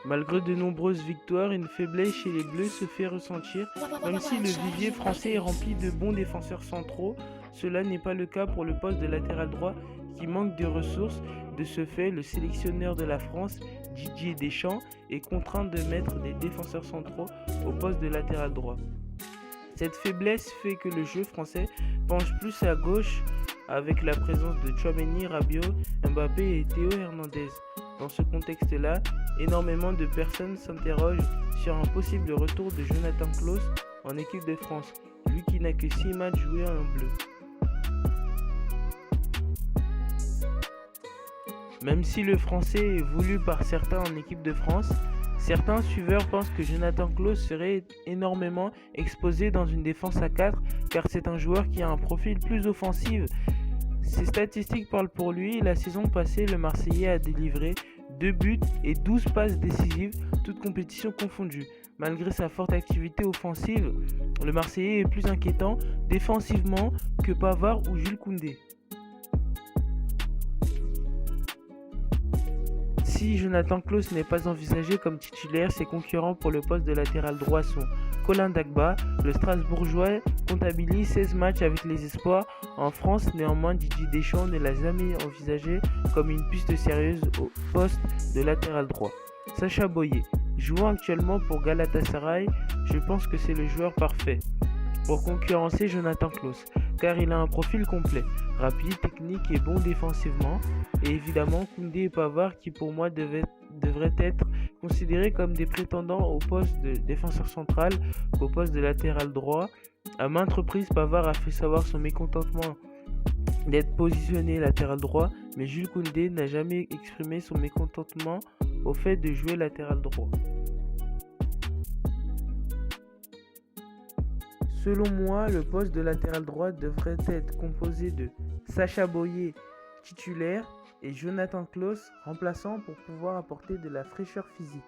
Malgré de nombreuses victoires, une faiblesse chez les Bleus se fait ressentir. Même si le vivier français est rempli de bons défenseurs centraux, cela n'est pas le cas pour le poste de latéral droit qui manque de ressources. De ce fait, le sélectionneur de la France, Didier Deschamps, est contraint de mettre des défenseurs centraux au poste de latéral droit. Cette faiblesse fait que le jeu français penche plus à gauche avec la présence de Tchouaméni, Rabiot, Mbappé et Théo Hernandez. Dans ce contexte-là, énormément de personnes s'interrogent sur un possible retour de Jonathan Klaus en équipe de France, lui qui n'a que 6 matchs joués en bleu. Même si le français est voulu par certains en équipe de France, certains suiveurs pensent que Jonathan Klaus serait énormément exposé dans une défense à 4 car c'est un joueur qui a un profil plus offensif. Ses statistiques parlent pour lui. La saison passée, le Marseillais a délivré 2 buts et 12 passes décisives, toutes compétitions confondues. Malgré sa forte activité offensive, le Marseillais est plus inquiétant défensivement que Pavard ou Jules Koundé. Si Jonathan Klaus n'est pas envisagé comme titulaire, ses concurrents pour le poste de latéral droit sont Colin Dagba. Le Strasbourgeois comptabilise 16 matchs avec les espoirs. En France, néanmoins, Didier Deschamps ne l'a jamais envisagé comme une piste sérieuse au poste de latéral droit. Sacha Boey, jouant actuellement pour Galatasaray, je pense que c'est le joueur parfait pour concurrencer Jonathan Klaus, car il a un profil complet, rapide, technique et bon défensivement, et évidemment Koundé et Pavard qui pour moi devraient être considérés comme des prétendants au poste de défenseur central qu'au poste de latéral droit. À maintes reprises, Pavard a fait savoir son mécontentement d'être positionné latéral droit, mais Jules Koundé n'a jamais exprimé son mécontentement au fait de jouer latéral droit. Selon moi, le poste de latéral droit devrait être composé de Sacha Boey, titulaire, et Jonathan Klaus, remplaçant pour pouvoir apporter de la fraîcheur physique.